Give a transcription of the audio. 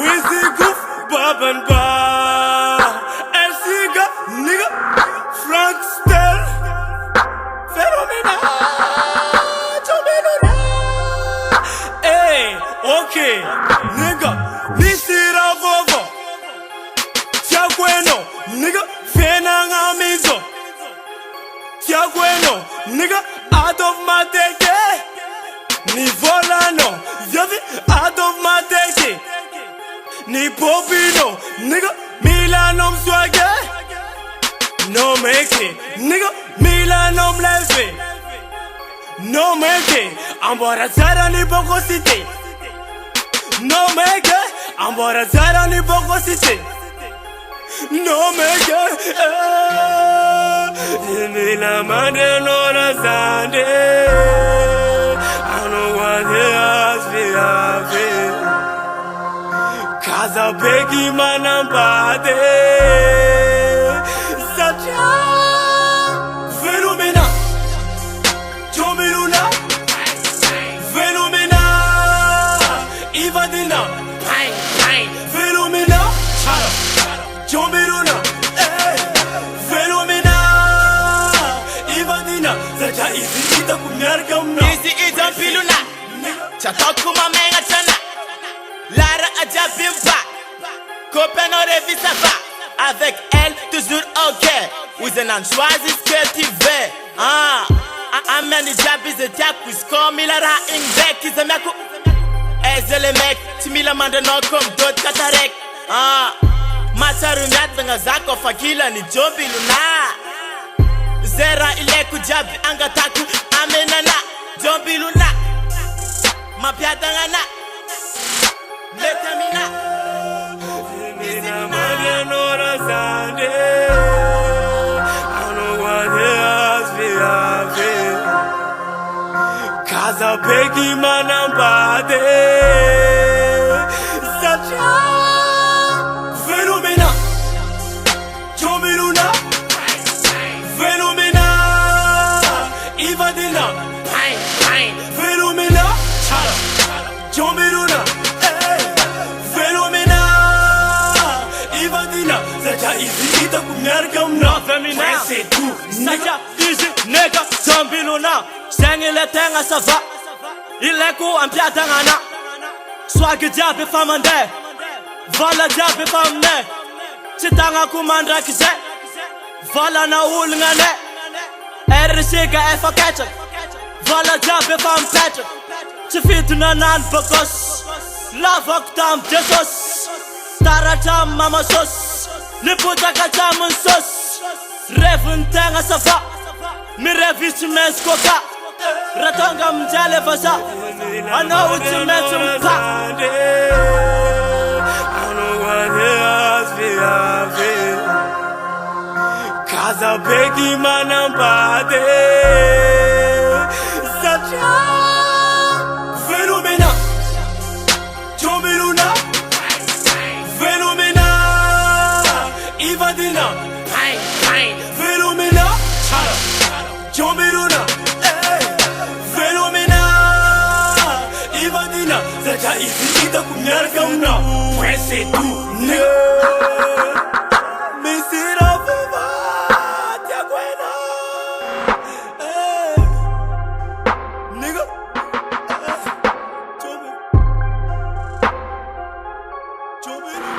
Wizzy Goof, Bob and Bar, Elsiga, nigga, Frank Stell, Phenomena, Tomina. Hey, okay, nigga, this is a vovo. Tiagueno, nigga, Fenanga Mizo. Tiagueno, nigga, out of my decade. Ni volano, yavi, out of my decade. Ni Bobino, nigga, Milanom swagger. No make it, nigga, Milanom leve. No make it, Ambora Zara ni Boko City. No make it, Ambora Zara ni Boko City. No make it, Mila Mande no Sande. I know what they ask me of it. Kaza Begi Manambade. Sacha Phenomena. Jomiluna. Phenomena. Ivadina. Phenomena. Jomiluna. Phenomena. Ivadina. Sacha easy ita kumyargam na. Easy ita piluna. Chatokuma menga chana. Lara Adja Bimpa. Copain on revit ça va. Avec elle toujours ok. Vous en en choisis ce que tu veux. Amen the job is a tap. We score Milara in deck is a meko. Ezele mek. Timila manda no comme d'autres katarek. Macharumiat venga zako fakila ni jombi luna. Zera ile kujabi angataku. Amenana jombi luna. Mapiatangana. Letamina. I know what they ask me of it. Kaza Begi Manambade. Sacha Phenomena. Jomiluna. Phenomena. Ivadina. Phenomena. Jomiluna. Sacha easy ita kumyargam na. Femina. C'est tout. Sacha easy nigga Jombiluna. Sengile tenga sava. Ileko ampiatangana. Swag jabe famande. Vala jabe famne. Chitanga kumandra kise. Vala na ulngane. Erisiga efa ketchup. Vala jabe fam ketchup. Chifituna nan bakos. Lavak tam Jesus. Taratam mama sos. Liputa katam sos. Revun tenga sava. Mi revis mes koka. Ratanga mjale vasa. I know it's a mess of pa. I know what they ask me of it. Kaza Begi Manambade. Sacha Phenomena. Jomiluna. Phenomena. Ivadina. Phenomena. Jomiluna. Phenomena. Ivadina. Sacha easy ita kumyargam na. Ouais, c'est tout. Mais c'est la fova. Tiaguena. Nigga. Joby.